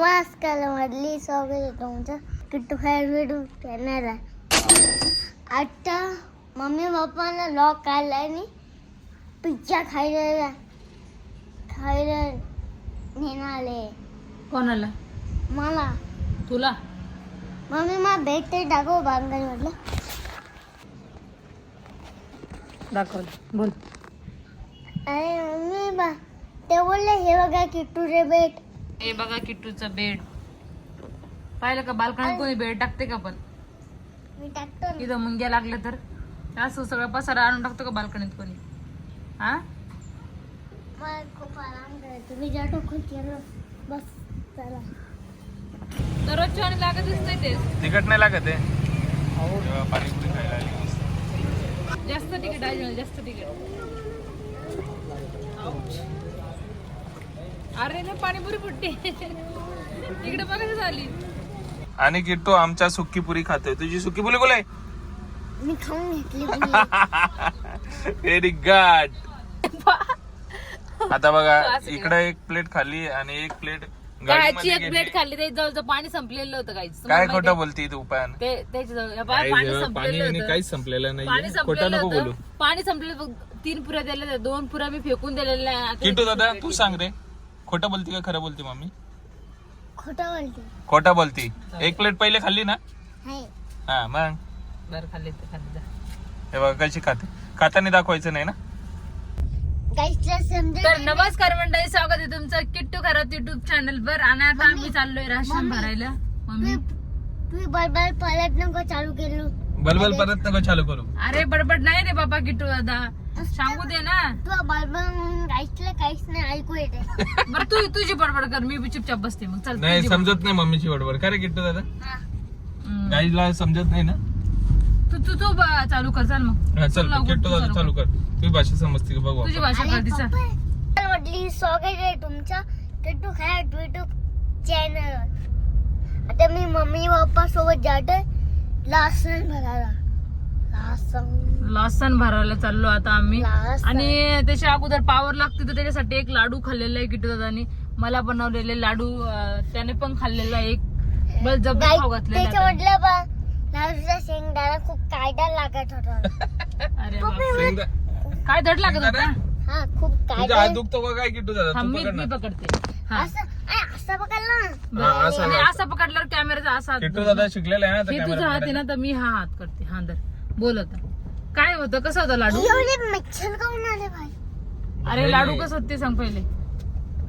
नमस्कार मधली स्वागत आहे तुमचं किट्टू खायला व्हिडिओ चॅनल आहे. आता मम्मी पप्पाला लॉक काढलाय आणि पिझ्झा खायला नेणारे. कोणाला? मला. तुला? मम्मी मला भेटते दाखव बांगल म्हटलं. दाखव, बोल. अरे मम्मी ते बोलले हे बघा किट्टू रे बेट. हे बघा किट्टूचा बेड. पाहिलं का बाल्कनीत कोणी बेड टाकते का? पण मी टाकतो ना. इथं मुंग्या लागल्या तर असं सगळं पसारा आणून टाकतो का बाल्कनीत कोणी? हा, मला खूप आराम करायचं. मी जातो खूप केलं बस. चला दररोजच्या आणि लागत दिसतंय ते. तिखट नाही लागत आहे. जेव्हा पाणीपुरी खायला आली जास्त तिकीट आहे, जास्त तिकीट. अरे ना पाणीपुरी फुटते. इकडे बघा झाली. आणि किट्टू आमच्या सुक्की पुरी खातोय. तुझी सुक्की पुरी बोलाय. मी खाऊन घेतली. Very good. आता बघा इकडे एक प्लेट खाल्ली आणि एक प्लेट गायची एक प्लेट खाल्ली. ते जवळचं पाणी संपलेलं होतं काहीच. काय खोटं बोलती तू पण? त्याच्या पाणी संपलेलं होतं. काहीच संपलेलं पाणी नाही. खोटं संपलेलं नको बोलू. होतं. पाणी संपलेलं. 3 पुऱ्या दिल्या, 2 पुऱ्या मी फेकून दिलेल्या आहे. आता किट्टू दादा तू सांग रे, खोटं बोलती का खरं बोलती मम्मी? खोटं बोलते. खोटं बोलती. एक प्लेट पहिले खाल्ली ना? हाय. हा मग बरं खाल्ली तर खाल्ली जा. हे बघा कशी खाते. खाताना दाखवायचं नाही ना. गाईसला समजेल. तर नमस्कार मंडळी, स्वागत आहे तुमचं किट्टू खरात युट्यूब चॅनल वर. आणि आता आम्ही चाललोय राशन भरायला. मम्मी तुम्ही बडबड परत नको चालू केलो. बलबल परत नको चालू करू. अरे बडबड नाही रे बाबा किट्टू दादा, सांगू दे ना. तू बडबड म्हणून गाईसला काहीच नाही ऐकू येते. बरं तू तुझी बडबड कर, मी चुपचाप बसते. मग चल नाही तुझी समजत नाही मम्मीची बडबड. काय रे किट्टू दादा? हा. बडबड. गाईला समजत नाही ना. तू चालू कर. चल मग हा, चल लवकर किट्टू तू दादा चालू कर. तुझी भाषा समजते का बघू तुझी आपण. भाषा कर तिचा. म्हटली स्वागत आहे तुमचं किट्टू खायला युट्यूब चॅनल. आता मी मम्मी पप्पा सोबत जातोय लसूण भरायला. लसण भरायला चाललो आता आम्ही. लसूण. आणि त्याच्या अगोदर पावर लागते, तर त्याच्यासाठी एक लाडू खाल्लेला आहे किट्टू दादानी. मला बनवलेले लाडू त्याने पण खाल्लेला एक. बस जबर खाऊ घातलेला त्याच्या आहे. म्हटलं बा लाडूचा शेंगदाणा खूप कायदा लागत होता. अरे बापरे. काय धड लागत होता? हा खूप तुझा कायदा. हात दुखतो का काय किट्टू दादा? थांब, तू मी पकड ना. पकडते. हा. असं पकडला ना. हा, असं आणि हात. असा पकडल्यावर कॅमेराचा असा हात. किट्टू दादा शिकलेला आहे ना हे आता तुझा कॅमेरा हात आहे ना, तर मी हा हात करते. हा धर. बोल आता. काय होतं, कसं होतं लाडू? एवढे मच्छर काऊन आले भाई? अरे लाडू कसं होतं ते सांग पहिले.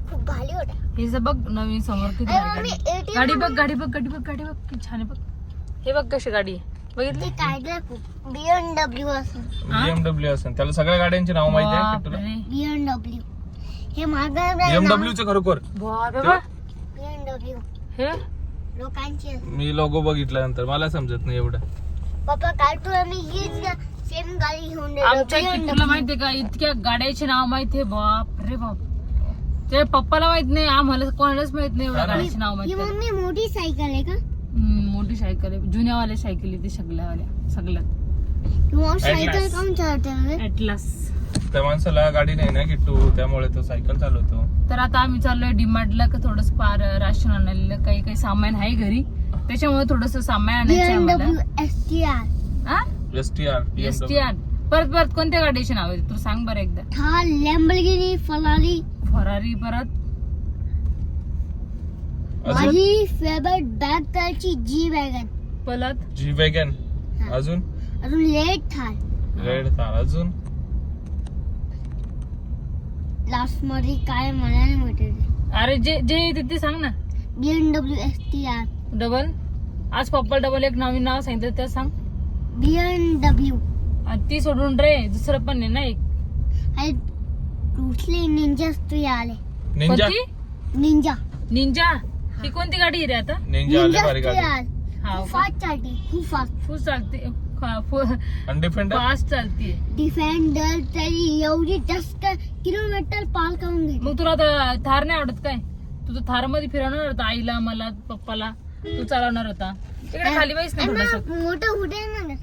खूप भारी होता. हे जे बघ नवीन समोर किती अरे भारी मम्मी, गाडी. ATM गाडी बघ, गाडी बघ, गाडी बघ, गाडी बघ, किती छान आहे बघ. हे बघ कशी गाडी आहे, बघितली? ते कायदा खूप BMW असून BMW असेल. त्याला सगळ्या गाड्यांची नाव माहिती आहे किट्टूला. बापरे. BMW हे माझं BMW चं खरोखर बाबा. BMW हे लोकांची असते. मी लोगो बघितल्यानंतर मला समजत नाही एवढं. पप्पा काल तुला मी हीच सेम गाडी घेऊन आमच्या किट्टूला माहितीये का इतक्या गाड्याचे नाव माहितीये? बाप रे बाप. ते पप्पाला माहित नाही, आम्हाला कोणालाच माहित नाही एवढ्या गाड्याचे नाव ही माहिती. मम्मी मोठी सायकल आहे का? मोठी सायकल आहे, जुन्यावाल्या सायकली ते सगळ्यावाल्या सगळ्यात. किंवा सायकल Atlas. काऊन चालते? ऍटलास. त्या माणसाला गाडी नाही ना किट्टू, त्यामुळे तो सायकल चालवतो. तर आता आम्ही चाललोय डीमार्टला का थोडस पार राशन आणायला. काही सामान आहे घरी, त्याच्यामुळे थोडस सामान आणायचं आम्हाला. BMW STR हा, STR STR. परत कोणत्या गाडीचे नाव आहे तू सांग बरं एकदा. थार लॅम्बोर्गिनी फरारी. फरारी. परत अजून माझी फेवरेट बॅग कारची जी वॅगन. परत जी वॅगन. हा. अजून अजून लेट थार. रेड थार. अजून लास्ट मध्ये काय मला नाही माहिती. अरे जे जे येते ते सांग ना. BMW STR. डबल. आज पप्पा डबल एक नवीन नाव सांगितलं ते सांग. BMW आणि ती सोडून रे दुसरं पण आहे ना एक. आणि दुसरे निंजा स्त्री आले. निंजा. कोणती? Ninja Ninja. ही कोणती गाडी आहे रे आता? निंजा आले भारी गाडी. हा खूप फास्ट चालते. खूप फास्ट. फुल चालते. आणि डिफेंडर. फास्ट चालते. डिफेंडर तरी एवढी 10 किलोमीटर पार करून घेते. मग तुला आता थार नाही आवडत काय? तू तर थार मध्ये फिरवणार होता आईला, मला, पप्पाला. तू चालवणार होता. तिकडे खाली बाईस ना थोडंसं. मोठं होते ना.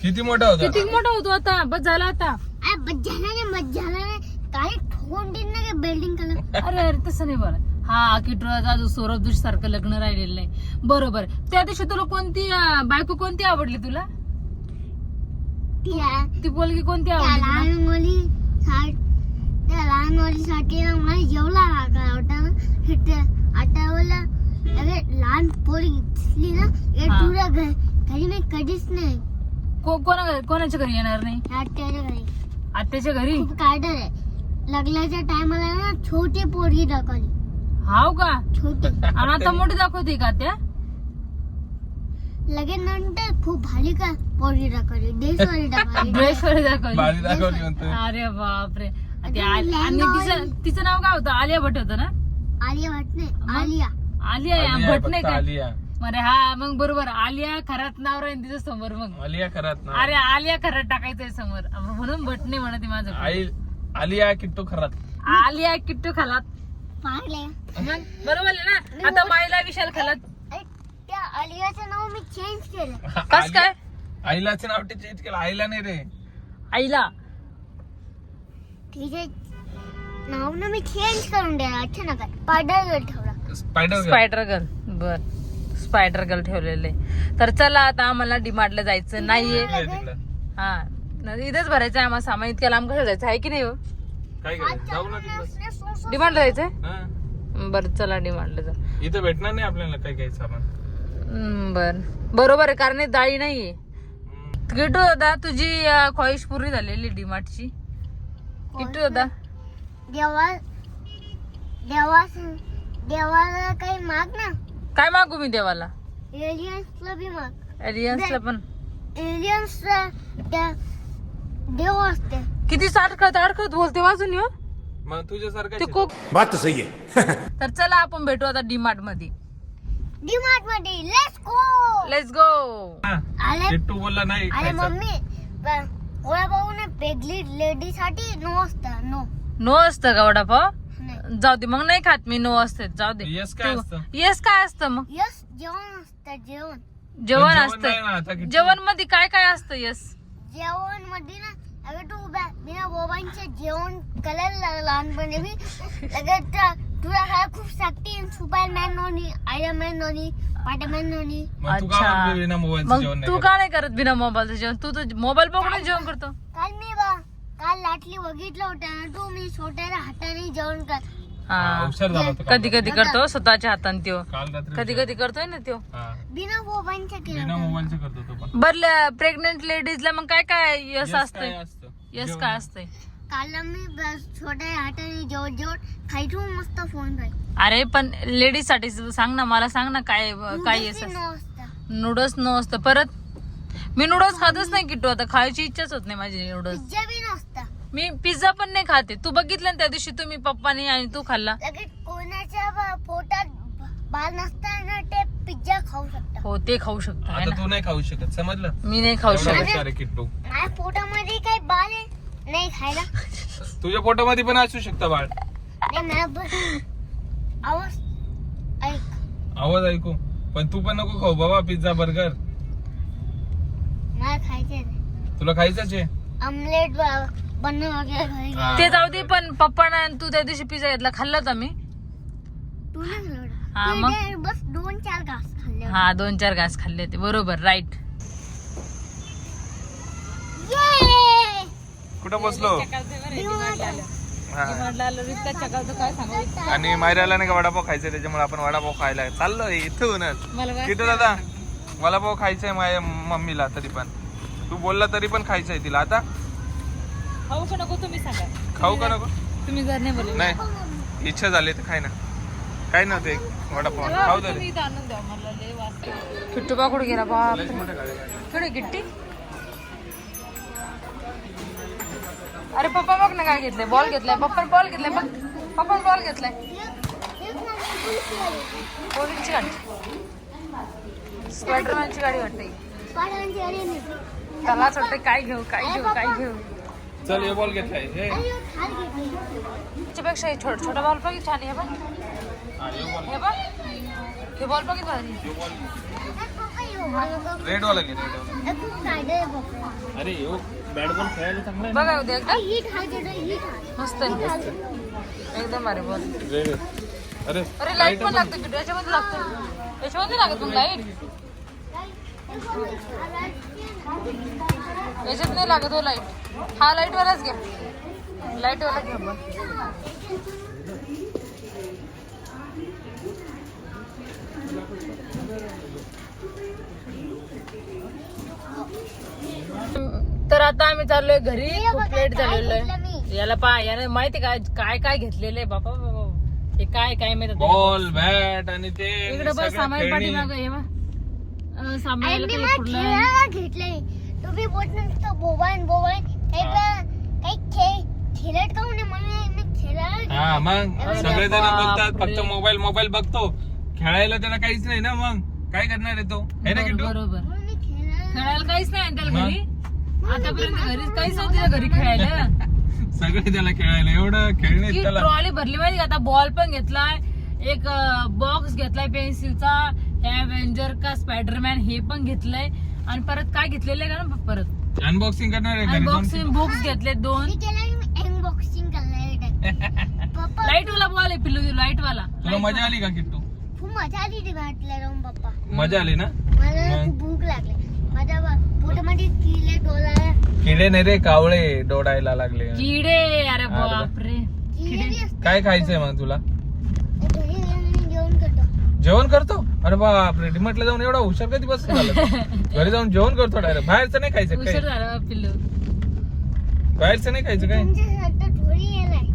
किती मोठा होता? किती मोठा होतो आता? बस झाला आता. मत झाला नाही काय ठोकून देईन ना बिल्डिंग कलर. अरे अरे तसं नाही बरं. हा किटूचा सौरभ जोशी सारखं लग्न राहिलेलं नाही. बरोबर. त्या दिवशी तुला कोणती बायको कोणती आवडली तुला? ती पोलगी कोणती आवडली तुला? त्या लहान मुलीसाठी ना मला जेवला लागला होता ना आठवला. लहान पोरी दिसली ना तुला घरी मी कधीच नाही. कोणाच्या घरी येणार नाही? आत्याच्या घरी. आत्याच्या घरी खूप काढर आहे. लग्नाच्या टायमाला ना छोटी पोरगी दाखवली. हाव का? छोटी. आणि आता मोठी दाखवते का त्या? लगेच नंतर खूप भारी का पोरगी दाखवली. ड्रेसवाली दाखवली. ड्रेसवाली दाखवली. भारी दाखवली म्हणतो. अरे बापरे. आणि तिचं नाव काय होतं? आलिया भट होतं ना? आलिया भट नाही. आलिया भट नाही का? आलिया. अरे हा मग बरोबर. आलिया खरात नाव राहील तिच्या समोर. मग आलिया खरात ना. अरे आलिया खरात टाकायचंय समोर म्हणून भट नाही म्हणत माझं. आलिया किट्टू खरात. आलिया किट्टू खालात. पाहिले. मग बरोबर आहे ना. आता माईला विशाल खालात. त्या आलियाचं नाव मी चेंज केलं. कस काय? आईलाचं नाव चेंज केलं. आईला नाही रे. आईला तिचे नाव ना मी चेंज करून द्यायला अचानक स्पायडर गर्ल ठेवला. Spider girl. बर स्पायडर गर्ल ठेवलेले. तर चला आता आम्हाला डिमार्टला जायचं नाहीये. हा इथेच भरायचं आहे आम्हाला सामान. इतक्या लांब कसं जायचं आहे की नाही? काय करायचं? जाऊ ना तिकडं. डिमांडला जायचंय. हा. बरं चला डिमांडला जा. इथं भेटणार नाही आपल्याला काय काय सामान. बर बरोबर आहे कारण डाळी नाहीये. किट्टू दादा तुझी ख्वाहिश पूर्ण झालेली डिमार्टची. किट्टू दादा देवाला काही माग ना. काय मागू मी देवाला? एलियन्सला बी माग. एलियन्सला पण. एलियन्सला देव असते. किती अडखळत बोलते वाजून येऊ. मग तुझ्यासारखं ते खूप बात तो सही है. तर चला आपण भेटू आता डीमार्ट मध्ये. डीमार्ट मध्ये लेट्स गो. आले किट्टू बोलला नाही अरे खायचं. मम्मी वडापाव ना पेगली लेडी साठी नो असतं. नो असतं का वडापाव? नाही. जाऊ दे मग नाही खात मी. नो असते जाऊ दे. येस काय असतं? येस काय असतं मग? यस जेवण असतं. जेवण जेवण नाही ना, आता असतं. किती- जेवण मध्ये काय काय असतं? येस जेवण मध्ये ना अगं तू बिना बोबांचे जेवण करायला लहानपणी मी लगेच तुला काय खूप शक्ती. सुपरमॅन नोनी, आयरन मॅन नोनी, स्पायडरमॅन नोनी. मग तू का अच्छा. म्हणतो बिना मोबाईलचं मग जेवण तू नाही का नाही करत बिना मोबाईलचं जेवण? तू तर मोबाईल बघून जेवण करतो. काल लाटली बघितलं होतं ना तू. मी छोट्या हाताने जेवण कर. हा हुशार झाला होता काल कधी कधी करतो स्वतःच्या हाताने त्यो. काल रात्री कधी कधी करतोय ना त्यो. हा. बिना बोबांचे बिना केलं. मोबाईलचं करतो तो पण. बरं प्रेग्नेंट लेडीजला मग काय काय यस Yes काय असतंय? असतं? यस जेवण. काय असतंय? काल मी छोट्या हाताने जेवण खायचो मस्त फोन पाहिजे. अरे पण लेडीज साठी सांग ना. मला सांग ना काय काय येस नो असतं. नूडल्स नो असतं. परत मी नूडल्स खातच नाही किट्टू. आता खायची इच्छाच होत नाही माझी नूडल्स. पिझ्झा बी नसतं. मी पिझ्झा पण नाही खाते. तू बघितलं ना त्या दिवशी तुम्ही पप्पानी आणि तू खाल्ला. लगेच कोणाच्या पोटात बाल नसताना ते पिझ्झा खाऊ शकता. हो ते खाऊ शकतो है आता ना. तू नाही खाऊ शकत समजलं. मी नाही खाऊ एवढा शकत. हुशार आहे किट्टू. माझ्या पोटामध्ये काही बाल आहे नाही खायला. तुझ्या पोटामध्ये पण असू शकतं बाळ. नाही मला आवाज ऐक. आवाज ऐकू पण तू पण नको खाऊ बाबा पिझ्झा बर्गर. मला खायचे तुला खायचंच आहे. ऑमलेट बनवून वगैरे घरी. हा. ते जाऊ दे पण पप्पाना तू त्या दिवशी पिझ्झा घेतला खाल्ला तर मी. तू नाही खाल्लं. हा, तू मग? इथे बस 2-4 घास खाल्ले. हा 2-4 घास खाल्ले ते. बरोबर राईट. ये कुठं बसलो. हा. काय सांगू. आणि मायराला नाही का वडापाव खायचंय त्याच्यामुळे आपण वडापाव खायला चाललोय इथूनच. किती दादा वडापाव खायचंय माझ्या मम्मीला. तरी पण तू बोलला तरी पण खायचंय तिला. आता खाऊ का नको तुम्ही सांगा. खाऊ का नको? तुम्ही जर नाही बोलले नाही इच्छा झाली तर खाय ना. काय नव्हते वडापाव खाऊ तरी. आणून द्या मला लय वास. किट्टू बाकुड गेला बाप. थोडी गिट्टी. अरे पप्पा बघ ना काय घेतलंय. बॉल घेतलाय. पप्पा बॉल घेतलाय. बघ पप्पा बॉल घेतलाय. पोलीसची गाडी. स्पायडरमॅनची गाडी वाटते. पाण्याची गाडी नाही. त्यालाच वाटतं काय घेऊ काय घेऊ काय घेऊ. चल हे बॉल घेतलाय हे. अरे खाल घेतली. त्याच्यापेक्षा हे छोटा बॉल बघित छान आहे. हे बघ हे बघ हे बॉल बघित भारी. रेड वाला घे. रेड खूप काढे आहे बाबा. अरे यो बॅट बॉल खेळायला चांगला आहे. बघा उद्या एकदा ही खायचे तर ही खाय. मस्त आहे. एकदम भारी बॉल. रेड अरे अरे लाईट पण लागते किटू, याच्यामध्ये लागतं, याच्यामध्ये लागत मग लाईट, याच्यात नाही लागत हो लाईट. हा लाईट वालाच घ्या, लाईट वाला घ्या मग. तर आता आम्ही चाललोय घरी, खूप लेट झालेलो आहे. याला याने माहिती काय काय काय घेतलेलं आहे बापा बाबा, हे काय काय माहिती. बॉल बॅट आणि ते इकडे बस सामान पाठी माग सामान घेतले. तुम्ही बोलत मोबाईल मोबाईल काही खेळत का म्हणे, मला खेळायला. हा मग सगळेजण बोलतात फक्त मोबाईल मोबाईल बघतो, खेळायला त्याला काहीच नाही ना, मग काय करणार आहे तो, है ना किट्टू? बरोबर, खेळायला काहीच नाही त्याला घरी, आतापर्यंत घरी काहीच नाही त्याच्या घरी खेळायला. सगळे त्याला खेळायला एवढं खेळणे त्याला. ट्रॉली भरली माहिती का, आता बॉल पण घेतलाय, एक बॉक्स घेतलाय पेन्सिलचा, एव्हेंजर का स्पायडरमॅन हे पण घेतलंय, आणि परत काय घेतलेलं आहे का ना, परत अनबॉक्सिंग करणार आहे घरी जाऊन? अनबॉक्सिंग बुक्स घेतले 2. अनबॉक्सिंग करणार. लाईट वाला बॉल आहे पिल्लू, लाईट वाला. तुला मजा आली का किट्टू? खूप मजा आली ते घातलं राहून पप्पा. मजा आली ना? मला खूप भूक लागली, माझ्या पोटामध्ये किडे डोलायला. किडे नाही रे, कावळे डोडायला लागले. किडे, अरे बापरे. काय खायचंय मग तुला? घरी जेवण करतो. जेवण करतो? अरे बापरे, डिमार्टला जाऊन एवढा हुशार कधी बसून झालं? घरी जाऊन जेवण करतो डायरेक्ट. बाहेरचं नाही खायचं उशीर काय? झाला पिल्लू. बाहेरचं नाही खायचं काय? तुमच्यासारखं थोडी येलाय.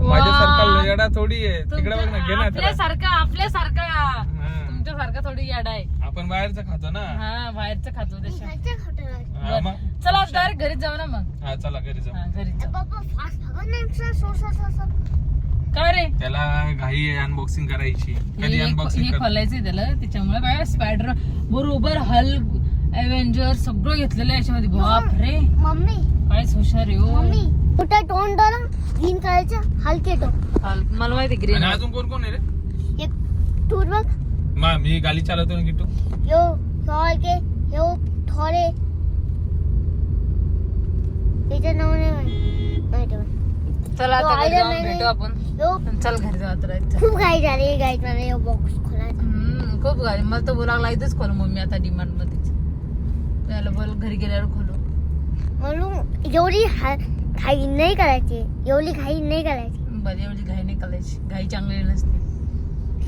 माझ्यासारखा येडा थोडी आहे, तिकडे बघ ना, घे ना त्याला. आपल्यासारखा हा. तुमच्यासारखा थोडी याडा आहे. आपण बाहेरचं खातो ना. हा, बाहेरचं खातो त्याच्या. घरचं खातो ना. हा, मग. चला डायरेक्ट घरी जाऊ ना मग. हा चला घरी जाऊ. हा, घरी जाऊ. पप्पा फास्ट बघा ना, सो काय रे, त्याला घाई आहे अनबॉक्सिंग करायची. कधी हे अनबॉक्सिंग कर? खोलायचंय त्याला, त्याच्यामुळे काय स्पायडर बरोबर, हल्क, एव्हेंजर सगळं घेतलेलं आहे याच्यामध्ये. बापरे, मम्मी काय हुशार आहे हो. मम्मी कुठं तोंड डाला ग्रीन कलरचं हलके तो. हल्क, मला माहिती ग्रीन. आणि अजून कोण कोण आहे रे? एक टूर बघ. मी गाडी चालवतो ना किट्टू. यो हलके यो थोडे त्याचं नाव नाही माहिती. चला आता घरी Iron जाऊन Man भेटू आपण. यो चल घरी जाऊ आता राहायचं. खूप घाई झाली गाईत मला यो बॉक्स खोलायचा. खूप गाडी, मला तर बोलावं लागला इथंच खोलू मम्मी आता डिमांड मध्येच. त्याला बोल घरी गेल्यावर खोलू. म्हणून एवढी घाई नाही करायची, एवढी घाई नाही करायची. बरं, एवढी घाई नाही करायची, घाई चांगली नसते.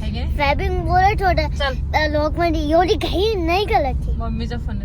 काय काय ड्रायव्हिंग बोलत होतं चल, लोक मध्ये, एवढी घाई नाही करायची. मम्मीचा फोन